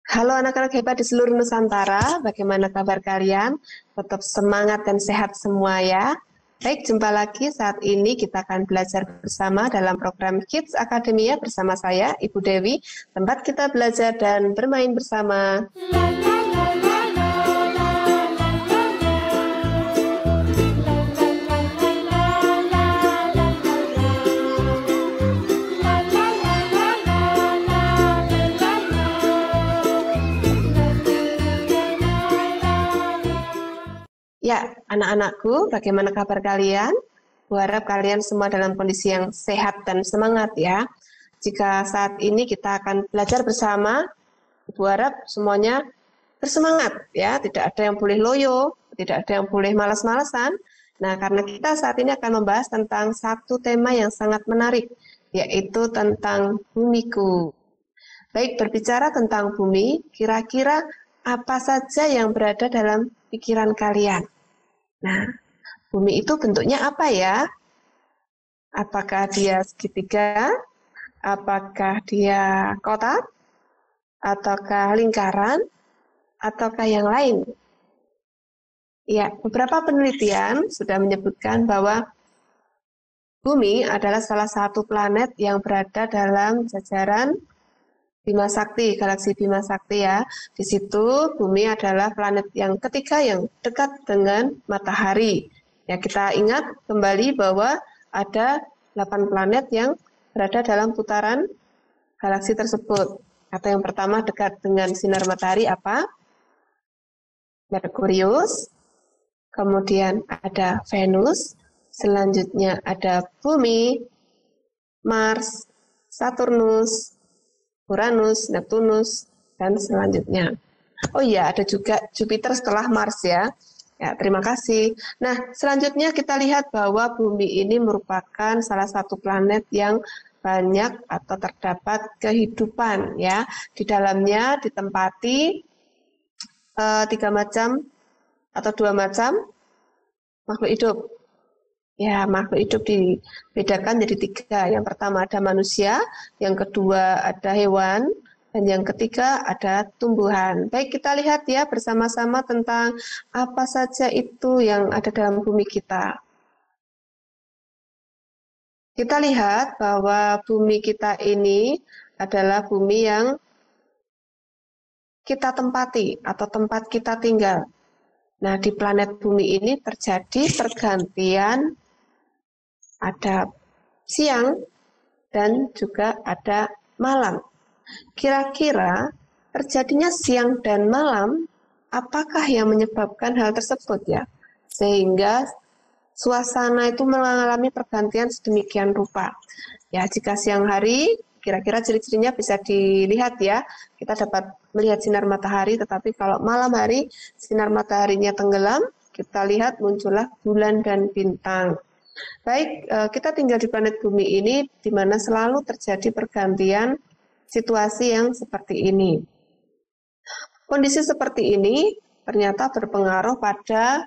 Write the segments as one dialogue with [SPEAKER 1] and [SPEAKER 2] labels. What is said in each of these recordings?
[SPEAKER 1] Halo anak-anak hebat di seluruh Nusantara, bagaimana kabar kalian? Tetap semangat dan sehat semua ya. Baik, jumpa lagi saat ini kita akan belajar bersama dalam program Kids Academia bersama saya, Ibu Dewi, tempat kita belajar dan bermain bersama. Ya, anak-anakku, bagaimana kabar kalian? Kuharap kalian semua dalam kondisi yang sehat dan semangat ya. Jika saat ini kita akan belajar bersama, Ibu harap semuanya bersemangat ya, tidak ada yang boleh loyo, tidak ada yang boleh malas-malasan. Nah, karena kita saat ini akan membahas tentang satu tema yang sangat menarik, yaitu tentang bumiku. Baik, berbicara tentang bumi, kira-kira apa saja yang berada dalam pikiran kalian? Nah, bumi itu bentuknya apa ya? Apakah dia segitiga? Apakah dia kotak? Ataukah lingkaran? Ataukah yang lain? Ya, beberapa penelitian sudah menyebutkan bahwa bumi adalah salah satu planet yang berada dalam jajaran Bima Sakti, galaksi Bima Sakti ya. Di situ bumi adalah planet yang ketiga yang dekat dengan matahari. Ya, kita ingat kembali bahwa ada 8 planet yang berada dalam putaran galaksi tersebut. Atau yang pertama dekat dengan sinar matahari apa? Merkurius, kemudian ada Venus, selanjutnya ada Bumi, Mars, Saturnus, Uranus, Neptunus, dan selanjutnya. Oh iya, ada juga Jupiter setelah Mars ya. Ya, terima kasih. Nah, selanjutnya kita lihat bahwa bumi ini merupakan salah satu planet yang banyak atau terdapat kehidupan ya. Di dalamnya ditempati 3 macam atau 2 macam makhluk hidup. Ya, makhluk hidup dibedakan jadi 3. Yang pertama ada manusia, yang kedua ada hewan, dan yang ketiga ada tumbuhan. Baik, kita lihat ya bersama-sama tentang apa saja itu yang ada dalam bumi kita. Kita lihat bahwa bumi kita ini adalah bumi yang kita tempati atau tempat kita tinggal. Nah, di planet bumi ini terjadi pergantian, ada siang dan juga ada malam. Kira-kira terjadinya siang dan malam, apakah yang menyebabkan hal tersebut ya? Sehingga suasana itu mengalami pergantian sedemikian rupa. Ya, jika siang hari, kira-kira ciri-cirinya bisa dilihat ya. Kita dapat melihat sinar matahari, tetapi kalau malam hari sinar mataharinya tenggelam, kita lihat muncullah bulan dan bintang. Baik, kita tinggal di planet bumi ini di mana selalu terjadi pergantian situasi yang seperti ini. Kondisi seperti ini ternyata berpengaruh pada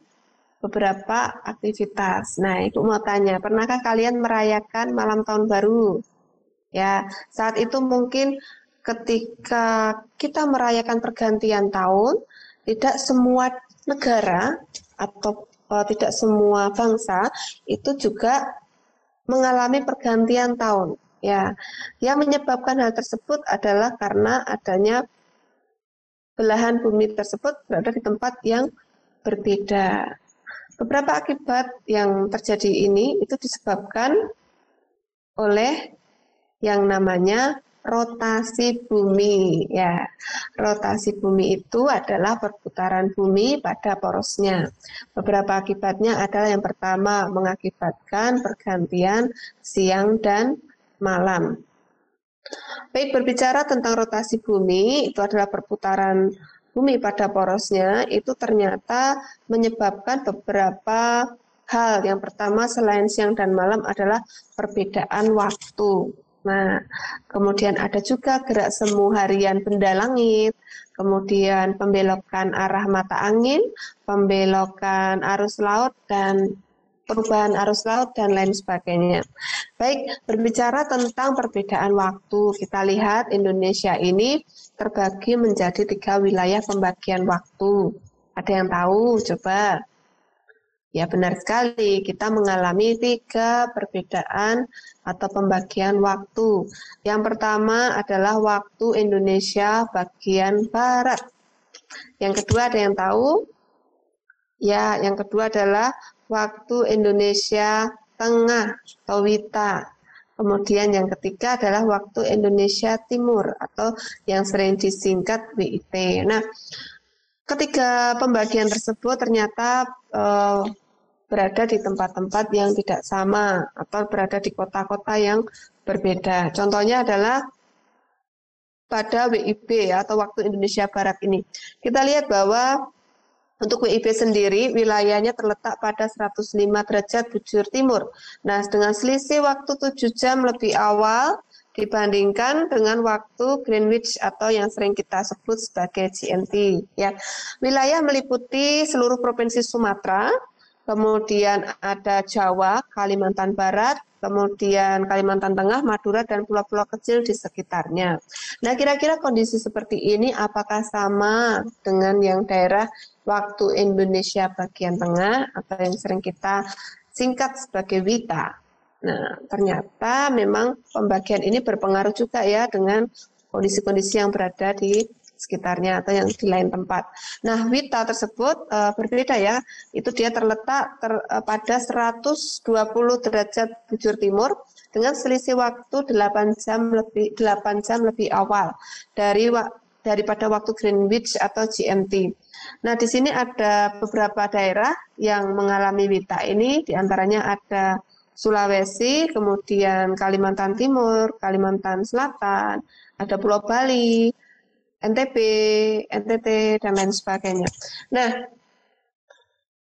[SPEAKER 1] beberapa aktivitas. Nah, Ibu mau tanya, pernahkah kalian merayakan malam tahun baru? Ya, saat itu mungkin ketika kita merayakan pergantian tahun, tidak semua negara atau tidak semua bangsa itu juga mengalami pergantian tahun. Ya, yang menyebabkan hal tersebut adalah karena adanya belahan bumi tersebut berada di tempat yang berbeda. Beberapa akibat yang terjadi ini itu disebabkan oleh yang namanya rotasi bumi ya. Rotasi bumi itu adalah perputaran bumi pada porosnya. Beberapa akibatnya adalah yang pertama mengakibatkan pergantian siang dan malam. Baik, berbicara tentang rotasi bumi, itu adalah perputaran bumi pada porosnya, itu ternyata menyebabkan beberapa hal. Yang pertama selain siang dan malam adalah perbedaan waktu. Nah, kemudian ada juga gerak semu harian benda langit, kemudian pembelokan arah mata angin, pembelokan arus laut, dan perubahan arus laut, dan lain sebagainya. Baik, berbicara tentang perbedaan waktu, kita lihat Indonesia ini terbagi menjadi 3 wilayah pembagian waktu. Ada yang tahu? Coba. Ya, benar sekali, kita mengalami 3 perbedaan atau pembagian waktu. Yang pertama adalah waktu Indonesia bagian Barat. Yang kedua ada yang tahu? Ya, yang kedua adalah waktu Indonesia Tengah atau WITA. Kemudian yang ketiga adalah waktu Indonesia Timur atau yang sering disingkat WIT. Nah, ketiga pembagian tersebut ternyata berada di tempat-tempat yang tidak sama atau berada di kota-kota yang berbeda. Contohnya adalah pada WIB atau waktu Indonesia Barat ini. Kita lihat bahwa untuk WIB sendiri wilayahnya terletak pada 105 derajat bujur timur. Nah, dengan selisih waktu 7 jam lebih awal dibandingkan dengan waktu Greenwich atau yang sering kita sebut sebagai GMT. Ya, wilayah meliputi seluruh provinsi Sumatera, kemudian ada Jawa, Kalimantan Barat, kemudian Kalimantan Tengah, Madura, dan pulau-pulau kecil di sekitarnya. Nah, kira-kira kondisi seperti ini apakah sama dengan yang daerah waktu Indonesia bagian tengah atau yang sering kita singkat sebagai WITA? Nah, ternyata memang pembagian ini berpengaruh juga ya dengan kondisi-kondisi yang berada di sekitarnya atau yang di lain tempat. Nah, WITA tersebut berbeda ya. Itu dia terletak pada 120 derajat bujur timur dengan selisih waktu 8 jam lebih awal daripada waktu Greenwich atau GMT. Nah, di sini ada beberapa daerah yang mengalami WITA ini, diantaranya ada Sulawesi, kemudian Kalimantan Timur, Kalimantan Selatan, ada Pulau Bali, NTB, NTT, dan lain sebagainya. Nah,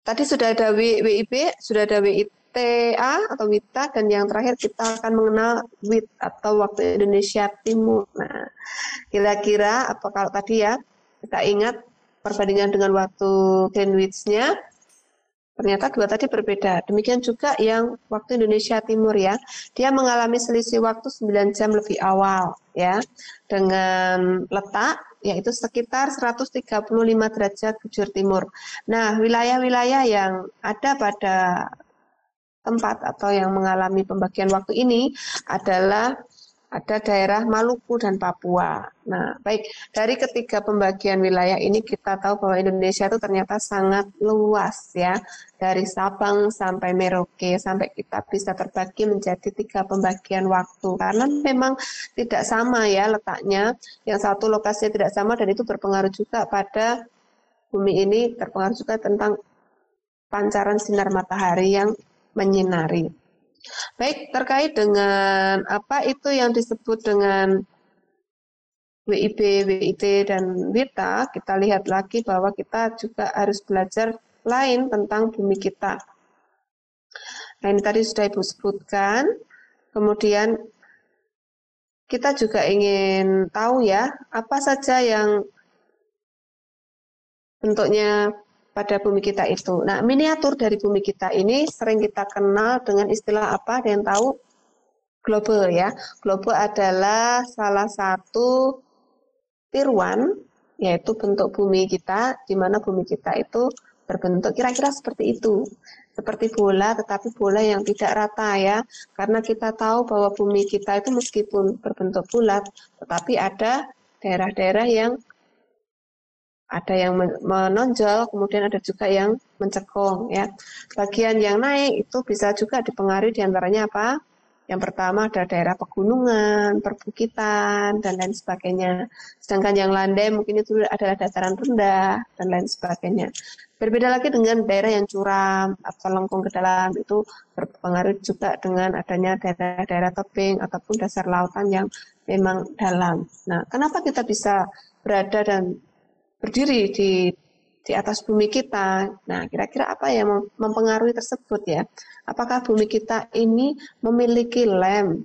[SPEAKER 1] tadi sudah ada WIB, sudah ada WITA atau WITA, dan yang terakhir kita akan mengenal WIT atau waktu Indonesia Timur. Nah, kira-kira apa kalau tadi ya, kita ingat perbandingan dengan waktu Greenwich-nya, ternyata dua tadi berbeda. Demikian juga yang waktu Indonesia Timur ya. Dia mengalami selisih waktu 9 jam lebih awal ya. Dengan letak yaitu sekitar 135 derajat bujur timur. Nah, wilayah-wilayah yang ada pada tempat atau yang mengalami pembagian waktu ini adalah ada daerah Maluku dan Papua. Nah, baik, dari ketiga pembagian wilayah ini kita tahu bahwa Indonesia itu ternyata sangat luas ya. Dari Sabang sampai Merauke, sampai kita bisa terbagi menjadi 3 pembagian waktu. Karena memang tidak sama ya letaknya, yang satu lokasinya tidak sama dan itu berpengaruh juga pada bumi ini, berpengaruh juga tentang pancaran sinar matahari yang menyinari. Baik, terkait dengan apa itu yang disebut dengan WIB, WIT, dan WITA, kita lihat lagi bahwa kita juga harus belajar lain tentang bumi kita. Nah, ini tadi sudah Ibu sebutkan. Kemudian kita juga ingin tahu ya, apa saja yang bentuknya pada bumi kita itu. Nah, miniatur dari bumi kita ini sering kita kenal dengan istilah apa? Ada yang tahu? Globe ya. Globe adalah salah satu tiruan, yaitu bentuk bumi kita, di mana bumi kita itu berbentuk kira-kira seperti itu. Seperti bola, tetapi bola yang tidak rata ya. Karena kita tahu bahwa bumi kita itu meskipun berbentuk bulat, tetapi ada daerah-daerah yang ada yang menonjol, kemudian ada juga yang mencekung ya. Bagian yang naik itu bisa juga dipengaruhi diantaranya apa? Yang pertama ada daerah pegunungan, perbukitan, dan lain sebagainya. Sedangkan yang landai mungkin itu adalah dataran rendah, dan lain sebagainya. Berbeda lagi dengan daerah yang curam atau lengkung ke dalam, itu berpengaruh juga dengan adanya daerah-daerah tebing ataupun dasar lautan yang memang dalam. Nah, kenapa kita bisa berada dan berdiri di atas bumi kita? Nah, kira-kira apa yang mempengaruhi tersebut ya? Apakah bumi kita ini memiliki lem?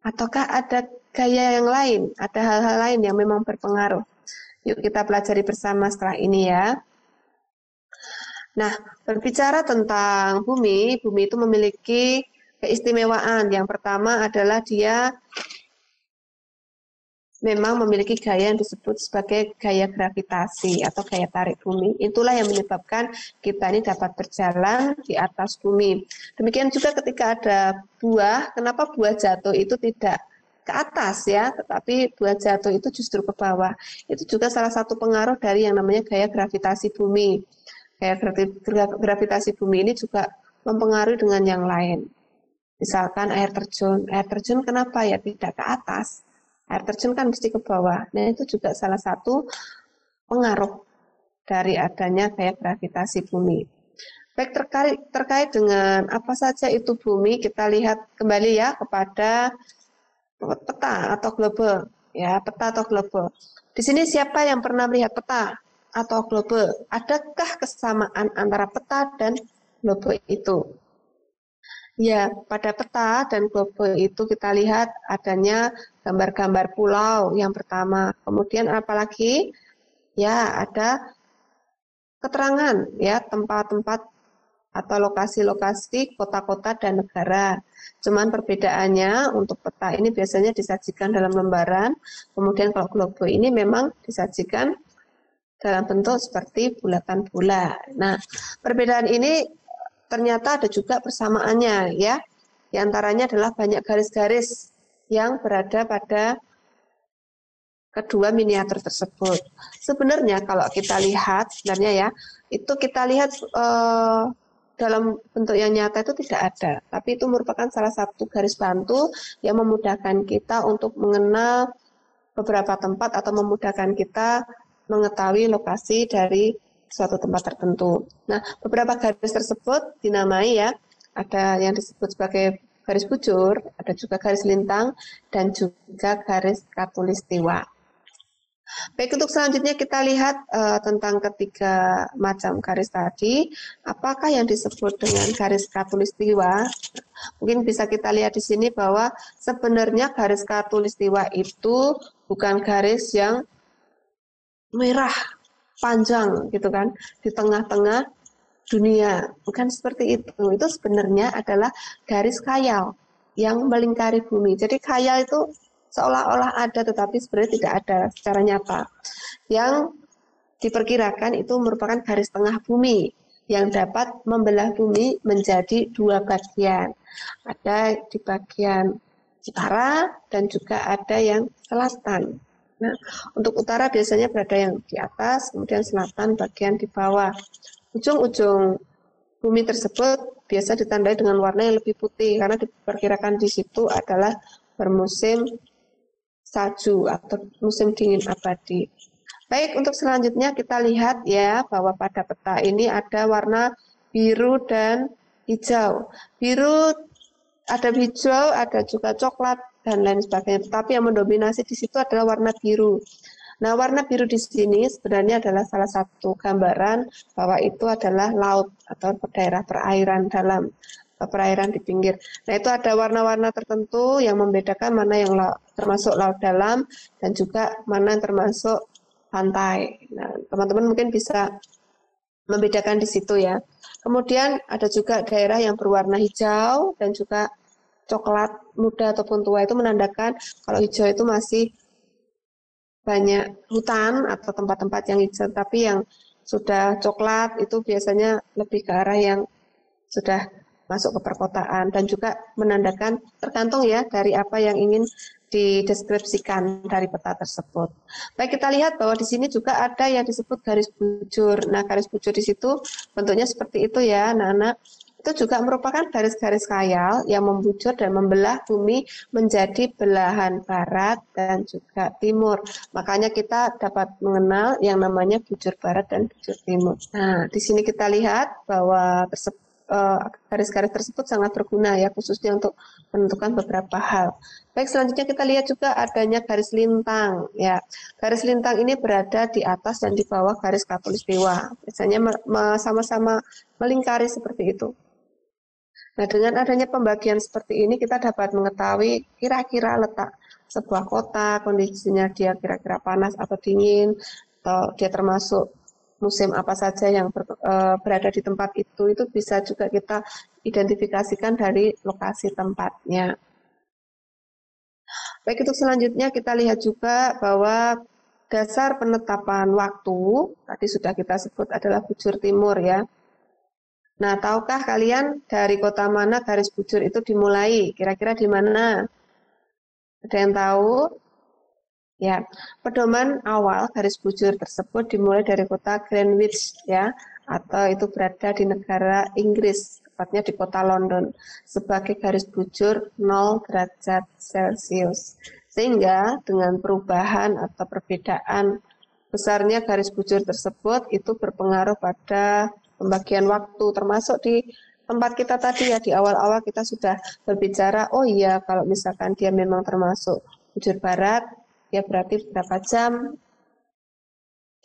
[SPEAKER 1] Ataukah ada gaya yang lain? Ada hal-hal lain yang memang berpengaruh? Yuk kita pelajari bersama setelah ini ya. Nah, berbicara tentang bumi, bumi itu memiliki keistimewaan. Yang pertama adalah dia memang memiliki gaya yang disebut sebagai gaya gravitasi atau gaya tarik bumi. Itulah yang menyebabkan kita ini dapat berjalan di atas bumi. Demikian juga ketika ada buah, kenapa buah jatuh itu tidak ke atas ya, tetapi buah jatuh itu justru ke bawah. Itu juga salah satu pengaruh dari yang namanya gaya gravitasi bumi. Gaya gravitasi bumi ini juga mempengaruhi dengan yang lain. Misalkan air terjun. Air terjun kenapa ya tidak ke atas? Air terjun kan mesti ke bawah. Nah, itu juga salah satu pengaruh dari adanya gaya gravitasi bumi. Baik, terkait dengan apa saja itu bumi, kita lihat kembali ya kepada peta atau globe. Ya, peta atau globe. Di sini siapa yang pernah melihat peta atau globe? Adakah kesamaan antara peta dan globe itu? Ya, pada peta dan globe itu kita lihat adanya gambar-gambar pulau yang pertama. Kemudian apalagi? Ya, ada keterangan ya tempat-tempat atau lokasi-lokasi kota-kota dan negara. Cuman perbedaannya untuk peta ini biasanya disajikan dalam lembaran, kemudian kalau globe ini memang disajikan dalam bentuk seperti bulatan bola. Nah, perbedaan ini ternyata ada juga persamaannya ya. Di antaranya adalah banyak garis-garis yang berada pada kedua miniatur tersebut. Sebenarnya kalau kita lihat, sebenarnya ya, itu kita lihat dalam bentuk yang nyata itu tidak ada, tapi itu merupakan salah satu garis bantu yang memudahkan kita untuk mengenal beberapa tempat atau memudahkan kita mengetahui lokasi dari suatu tempat tertentu. Nah, beberapa garis tersebut dinamai ya, ada yang disebut sebagai garis bujur, ada juga garis lintang, dan juga garis khatulistiwa. Baik, untuk selanjutnya kita lihat tentang ketiga macam garis tadi. Apakah yang disebut dengan garis khatulistiwa? Mungkin bisa kita lihat di sini bahwa sebenarnya garis khatulistiwa itu bukan garis yang merah panjang gitu kan di tengah-tengah dunia, bukan seperti itu. Itu sebenarnya adalah garis khayal yang melingkari bumi. Jadi khayal itu seolah-olah ada tetapi sebenarnya tidak ada secara nyata. Yang diperkirakan itu merupakan garis tengah bumi yang dapat membelah bumi menjadi dua bagian. Ada di bagian utara dan juga ada yang selatan. Nah, untuk utara biasanya berada yang di atas, kemudian selatan bagian di bawah. Ujung-ujung bumi tersebut biasa ditandai dengan warna yang lebih putih karena diperkirakan di situ adalah bermusim salju atau musim dingin abadi. Baik, untuk selanjutnya kita lihat ya bahwa pada peta ini ada warna biru dan hijau. Biru, ada hijau, ada juga coklat dan lain sebagainya. Tetapi yang mendominasi di situ adalah warna biru. Nah, warna biru di sini sebenarnya adalah salah satu gambaran bahwa itu adalah laut atau daerah perairan dalam, perairan di pinggir. Nah, itu ada warna-warna tertentu yang membedakan mana yang termasuk laut dalam dan juga mana yang termasuk pantai. Nah, teman-teman mungkin bisa membedakan di situ ya. Kemudian ada juga daerah yang berwarna hijau dan juga coklat muda ataupun tua, itu menandakan kalau hijau itu masih banyak hutan atau tempat-tempat yang hijau, tapi yang sudah coklat itu biasanya lebih ke arah yang sudah masuk ke perkotaan dan juga menandakan tergantung ya dari apa yang ingin dideskripsikan dari peta tersebut. Baik, kita lihat bahwa di sini juga ada yang disebut garis bujur. Nah, garis bujur di situ bentuknya seperti itu ya, anak-anak. Itu juga merupakan garis-garis khayal yang membujur dan membelah bumi menjadi belahan barat dan juga timur. Makanya kita dapat mengenal yang namanya bujur barat dan bujur timur. Nah, di sini kita lihat bahwa garis-garis tersebut sangat berguna ya, khususnya untuk menentukan beberapa hal. Baik, selanjutnya kita lihat juga adanya garis lintang ya. Garis lintang ini berada di atas dan di bawah garis khatulistiwa. Biasanya sama-sama melingkari seperti itu. Nah, dengan adanya pembagian seperti ini kita dapat mengetahui kira-kira letak sebuah kota, kondisinya dia kira-kira panas atau dingin, atau dia termasuk musim apa saja yang berada di tempat itu bisa juga kita identifikasikan dari lokasi tempatnya. Baik, untuk selanjutnya kita lihat juga bahwa dasar penetapan waktu, tadi sudah kita sebut adalah bujur timur ya. Nah, tahukah kalian dari kota mana garis bujur itu dimulai? Kira-kira di mana? Ada yang tahu? Ya, pedoman awal garis bujur tersebut dimulai dari kota Greenwich ya, atau itu berada di negara Inggris, tepatnya di kota London, sebagai garis bujur 0 derajat Celcius. Sehingga dengan perubahan atau perbedaan besarnya garis bujur tersebut itu berpengaruh pada pembagian waktu, termasuk di tempat kita tadi ya, di awal-awal kita sudah berbicara, oh iya kalau misalkan dia memang termasuk bujur barat, ya berarti berapa jam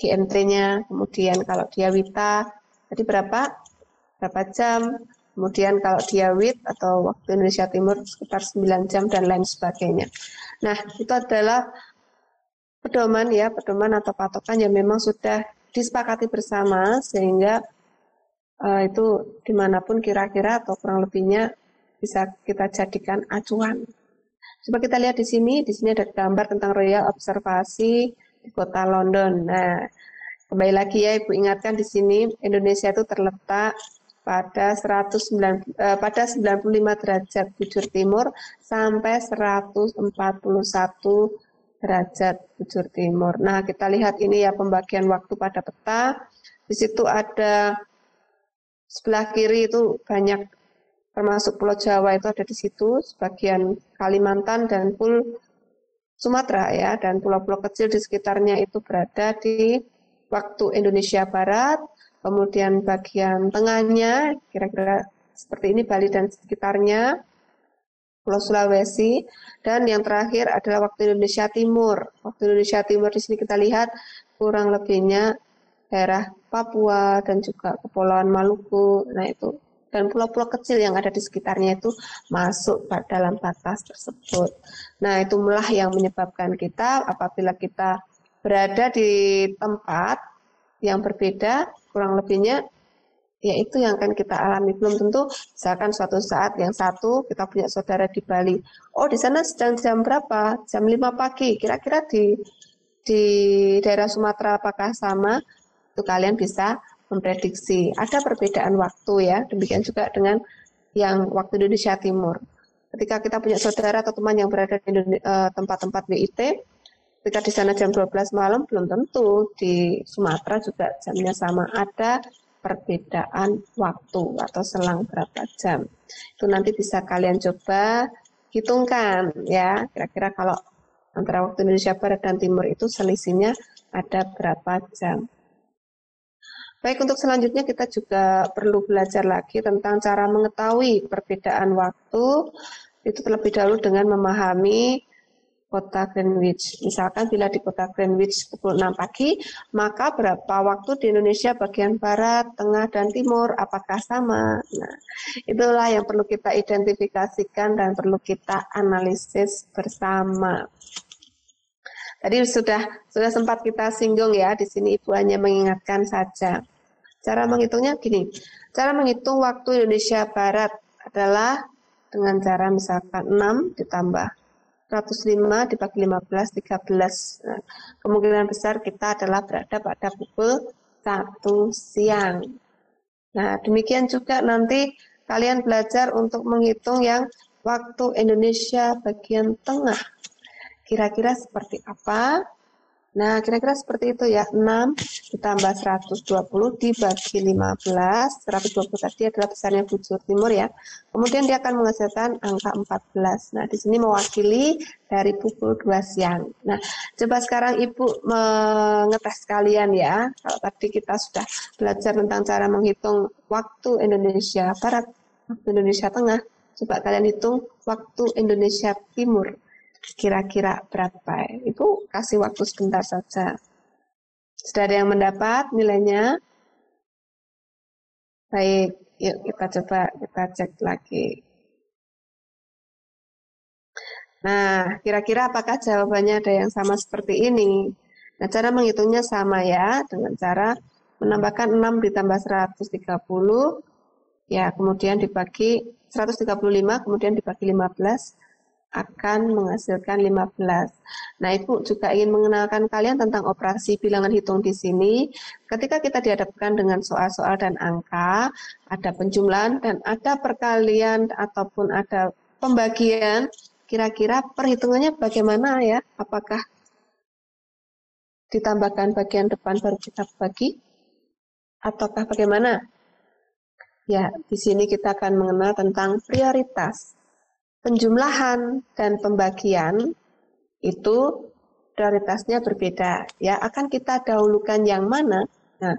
[SPEAKER 1] GMT-nya, kemudian kalau dia Wita, tadi berapa jam, kemudian kalau dia WIT atau waktu Indonesia Timur sekitar 9 jam dan lain sebagainya. Nah, itu adalah pedoman ya, pedoman atau patokan yang memang sudah disepakati bersama, sehingga itu dimanapun kira-kira atau kurang lebihnya bisa kita jadikan acuan. Coba kita lihat di sini ada gambar tentang Royal Observasi di kota London. Nah, kembali lagi ya Ibu ingatkan di sini Indonesia itu terletak pada 95 derajat bujur timur sampai 141 derajat bujur timur. Nah, kita lihat ini ya pembagian waktu pada peta. Di situ ada sebelah kiri itu banyak, termasuk Pulau Jawa itu ada di situ, sebagian Kalimantan dan Sumatera ya, dan pulau-pulau kecil di sekitarnya itu berada di waktu Indonesia Barat, kemudian bagian tengahnya kira-kira seperti ini Bali dan sekitarnya, Pulau Sulawesi, dan yang terakhir adalah waktu Indonesia Timur. Waktu Indonesia Timur di sini kita lihat kurang lebihnya daerah Papua dan juga Kepulauan Maluku. Nah itu, dan pulau-pulau kecil yang ada di sekitarnya itu masuk dalam batas tersebut. Nah itulah yang menyebabkan kita apabila kita berada di tempat yang berbeda, kurang lebihnya ya itu yang akan kita alami. Belum tentu misalkan suatu saat yang satu kita punya saudara di Bali, oh di sana sedang jam berapa, jam 5 pagi, kira-kira di daerah Sumatera apakah sama? Itu kalian bisa memprediksi. Ada perbedaan waktu ya, demikian juga dengan yang waktu Indonesia Timur. Ketika kita punya saudara atau teman yang berada di tempat-tempat WIT, ketika di sana jam 12 malam, belum tentu di Sumatera juga jamnya sama. Ada perbedaan waktu atau selang berapa jam. Itu nanti bisa kalian coba hitungkan ya, kira-kira kalau antara waktu Indonesia Barat dan Timur itu selisihnya ada berapa jam. Baik, untuk selanjutnya kita juga perlu belajar lagi tentang cara mengetahui perbedaan waktu itu terlebih dahulu dengan memahami kota Greenwich. Misalkan bila di kota Greenwich pukul 6 pagi, maka berapa waktu di Indonesia bagian barat, tengah, dan timur? Apakah sama? Nah, itulah yang perlu kita identifikasikan dan perlu kita analisis bersama. Tadi sudah sempat kita singgung ya, di sini Ibu hanya mengingatkan saja. Cara menghitungnya gini, cara menghitung waktu Indonesia Barat adalah dengan cara misalkan 6 ditambah 105 dibagi 15, 13. Nah, kemungkinan besar kita adalah berada pada pukul 1 siang. Nah, demikian juga nanti kalian belajar untuk menghitung yang waktu Indonesia bagian tengah. Kira-kira seperti apa? Nah, kira-kira seperti itu ya, 6 ditambah 120 dibagi 15, 120 tadi adalah besarnya bujur timur ya. Kemudian dia akan menghasilkan angka 14. Nah, di sini mewakili dari pukul 2 siang. Nah, coba sekarang Ibu mengetes kalian ya. Kalau tadi kita sudah belajar tentang cara menghitung waktu Indonesia Barat, waktu Indonesia Tengah, coba kalian hitung waktu Indonesia Timur. Kira-kira berapa? Ibu kasih waktu sebentar saja. Sudah ada yang mendapat nilainya? Baik, yuk kita coba kita cek lagi. Nah, kira-kira apakah jawabannya ada yang sama seperti ini? Nah, cara menghitungnya sama ya, dengan cara menambahkan 6 ditambah 130, ya kemudian dibagi 135, kemudian dibagi 15, akan menghasilkan 15. Nah, Ibu juga ingin mengenalkan kalian tentang operasi bilangan hitung di sini. Ketika kita dihadapkan dengan soal-soal dan angka, ada penjumlahan dan ada perkalian ataupun ada pembagian, kira-kira perhitungannya bagaimana ya? Apakah ditambahkan bagian depan baru kita bagi? Ataukah bagaimana? Ya, di sini kita akan mengenal tentang prioritas. Penjumlahan dan pembagian itu prioritasnya berbeda. Ya, akan kita dahulukan yang mana? Nah,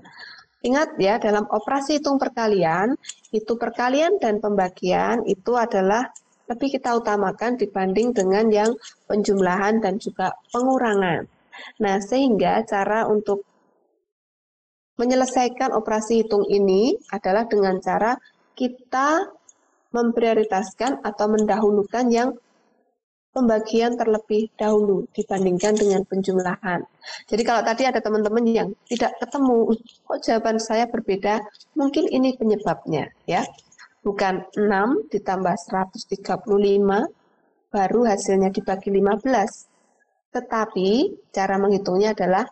[SPEAKER 1] ingat ya, dalam operasi hitung perkalian, itu perkalian dan pembagian itu adalah lebih kita utamakan dibanding dengan yang penjumlahan dan juga pengurangan. Nah, sehingga cara untuk menyelesaikan operasi hitung ini adalah dengan cara kita memprioritaskan atau mendahulukan yang pembagian terlebih dahulu dibandingkan dengan penjumlahan. Jadi kalau tadi ada teman-teman yang tidak ketemu, kok jawaban saya berbeda, mungkin ini penyebabnya ya. Bukan 6 ditambah 135 baru hasilnya dibagi 15. Tetapi cara menghitungnya adalah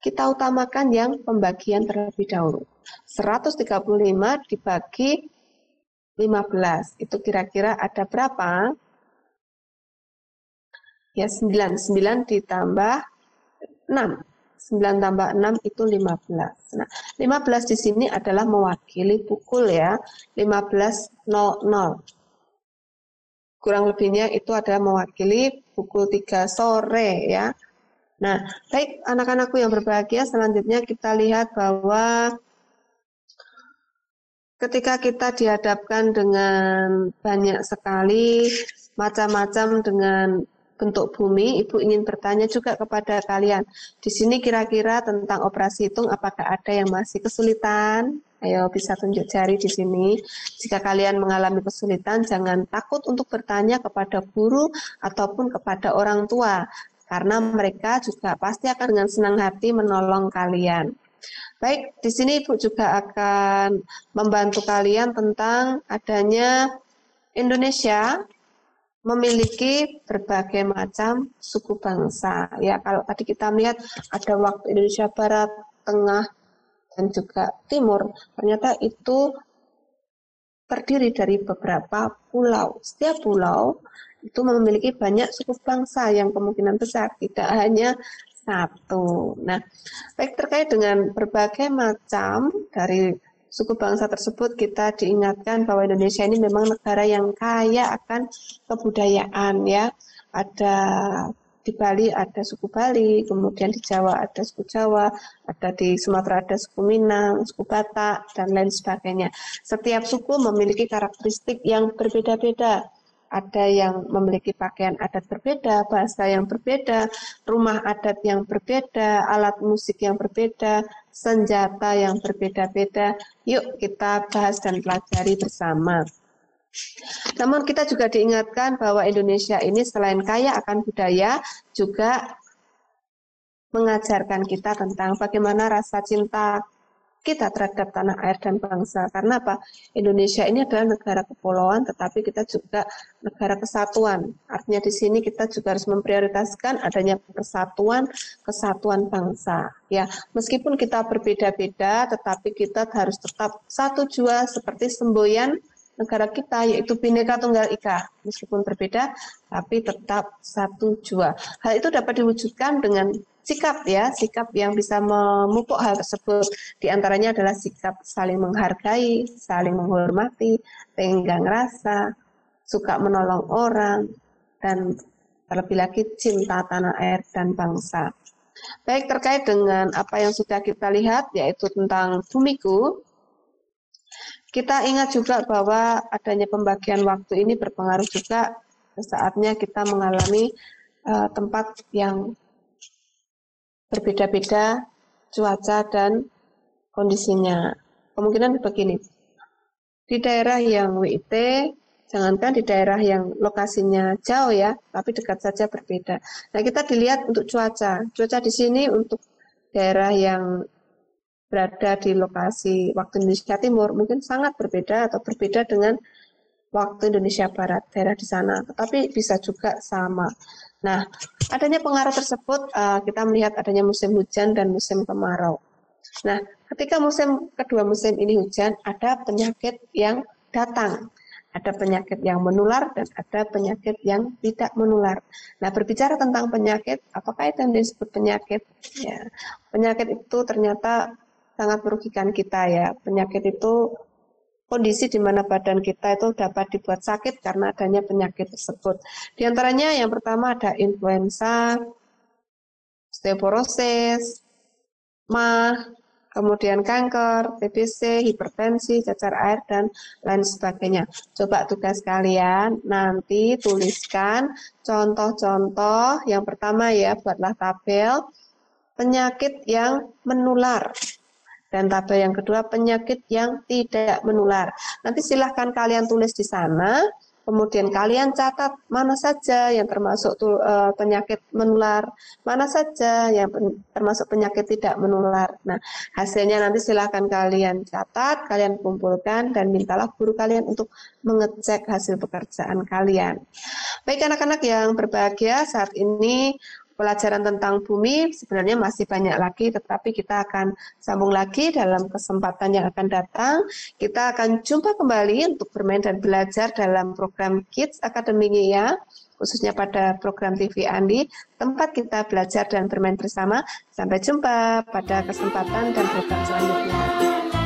[SPEAKER 1] kita utamakan yang pembagian terlebih dahulu. 135 dibagi 15, itu kira-kira ada berapa? Ya 9, 9 ditambah 6. 9 tambah 6 itu 15. Nah, 15 di sini adalah mewakili pukul ya, 15.00. Kurang lebihnya itu adalah mewakili pukul 3 sore ya. Nah, baik anak-anakku yang berbahagia, selanjutnya kita lihat bahwa ketika kita dihadapkan dengan banyak sekali macam-macam dengan bentuk bumi, Ibu ingin bertanya juga kepada kalian. Di sini kira-kira tentang operasi hitung, apakah ada yang masih kesulitan? Ayo bisa tunjuk jari di sini. Jika kalian mengalami kesulitan, jangan takut untuk bertanya kepada guru ataupun kepada orang tua, karena mereka juga pasti akan dengan senang hati menolong kalian. Baik, di sini Ibu juga akan membantu kalian tentang adanya Indonesia memiliki berbagai macam suku bangsa. Ya, kalau tadi kita melihat ada waktu Indonesia Barat, Tengah, dan juga Timur, ternyata itu terdiri dari beberapa pulau. Setiap pulau itu memiliki banyak suku bangsa yang kemungkinan besar, tidak hanya satu. Nah, baik terkait dengan berbagai macam dari suku bangsa tersebut, kita diingatkan bahwa Indonesia ini memang negara yang kaya akan kebudayaan ya. Ada di Bali ada suku Bali, kemudian di Jawa ada suku Jawa, ada di Sumatera ada suku Minang, suku Batak, dan lain sebagainya. Setiap suku memiliki karakteristik yang berbeda-beda. Ada yang memiliki pakaian adat berbeda, bahasa yang berbeda, rumah adat yang berbeda, alat musik yang berbeda, senjata yang berbeda-beda. Yuk kita bahas dan pelajari bersama. Namun kita juga diingatkan bahwa Indonesia ini selain kaya akan budaya, juga mengajarkan kita tentang bagaimana rasa cinta kita terhadap tanah air dan bangsa. Karena apa? Indonesia ini adalah negara kepulauan, tetapi kita juga negara kesatuan. Artinya di sini kita juga harus memprioritaskan adanya persatuan, kesatuan bangsa. Ya, meskipun kita berbeda-beda, tetapi kita harus tetap satu jua seperti semboyan negara kita, yaitu Bhinneka Tunggal Ika. Meskipun berbeda, tapi tetap satu jua. Hal itu dapat diwujudkan dengan sikap ya, sikap yang bisa memupuk hal tersebut. Di antaranya adalah sikap saling menghargai, saling menghormati, tenggang rasa, suka menolong orang, dan terlebih lagi cinta tanah air dan bangsa. Baik, terkait dengan apa yang sudah kita lihat, yaitu tentang bumiku, kita ingat juga bahwa adanya pembagian waktu ini berpengaruh juga saatnya kita mengalami tempat yang berbeda-beda cuaca dan kondisinya. Kemungkinan begini, di daerah yang WIT, jangankan di daerah yang lokasinya jauh ya, tapi dekat saja berbeda. Nah, kita dilihat untuk cuaca. Cuaca di sini untuk daerah yang berada di lokasi waktu Indonesia Timur mungkin sangat berbeda atau berbeda dengan waktu Indonesia Barat, daerah di sana, tetapi bisa juga sama. Nah, adanya pengaruh tersebut, kita melihat adanya musim hujan dan musim kemarau. Nah, ketika kedua musim ini hujan, ada penyakit yang datang. Ada penyakit yang menular dan ada penyakit yang tidak menular. Nah, berbicara tentang penyakit, apakah itu yang disebut penyakit? Ya, penyakit itu ternyata sangat merugikan kita ya. Penyakit itu kondisi di mana badan kita itu dapat dibuat sakit karena adanya penyakit tersebut. Di antaranya yang pertama ada influenza, osteoporosis, MAH, kemudian kanker, TBC, hipertensi, cacar air, dan lain sebagainya. Coba tugas kalian, nanti tuliskan contoh-contoh. Yang pertama ya, buatlah tabel penyakit yang menular. Dan tabel yang kedua, penyakit yang tidak menular. Nanti silahkan kalian tulis di sana, kemudian kalian catat mana saja yang termasuk penyakit menular, mana saja yang termasuk penyakit tidak menular. Nah, hasilnya nanti silahkan kalian catat, kalian kumpulkan, dan mintalah guru kalian untuk mengecek hasil pekerjaan kalian. Baik anak-anak yang berbahagia, saat ini pelajaran tentang bumi sebenarnya masih banyak lagi, tetapi kita akan sambung lagi dalam kesempatan yang akan datang. Kita akan jumpa kembali untuk bermain dan belajar dalam program Kids Academy ya, khususnya pada program TV Andi, tempat kita belajar dan bermain bersama. Sampai jumpa pada kesempatan dan program selanjutnya.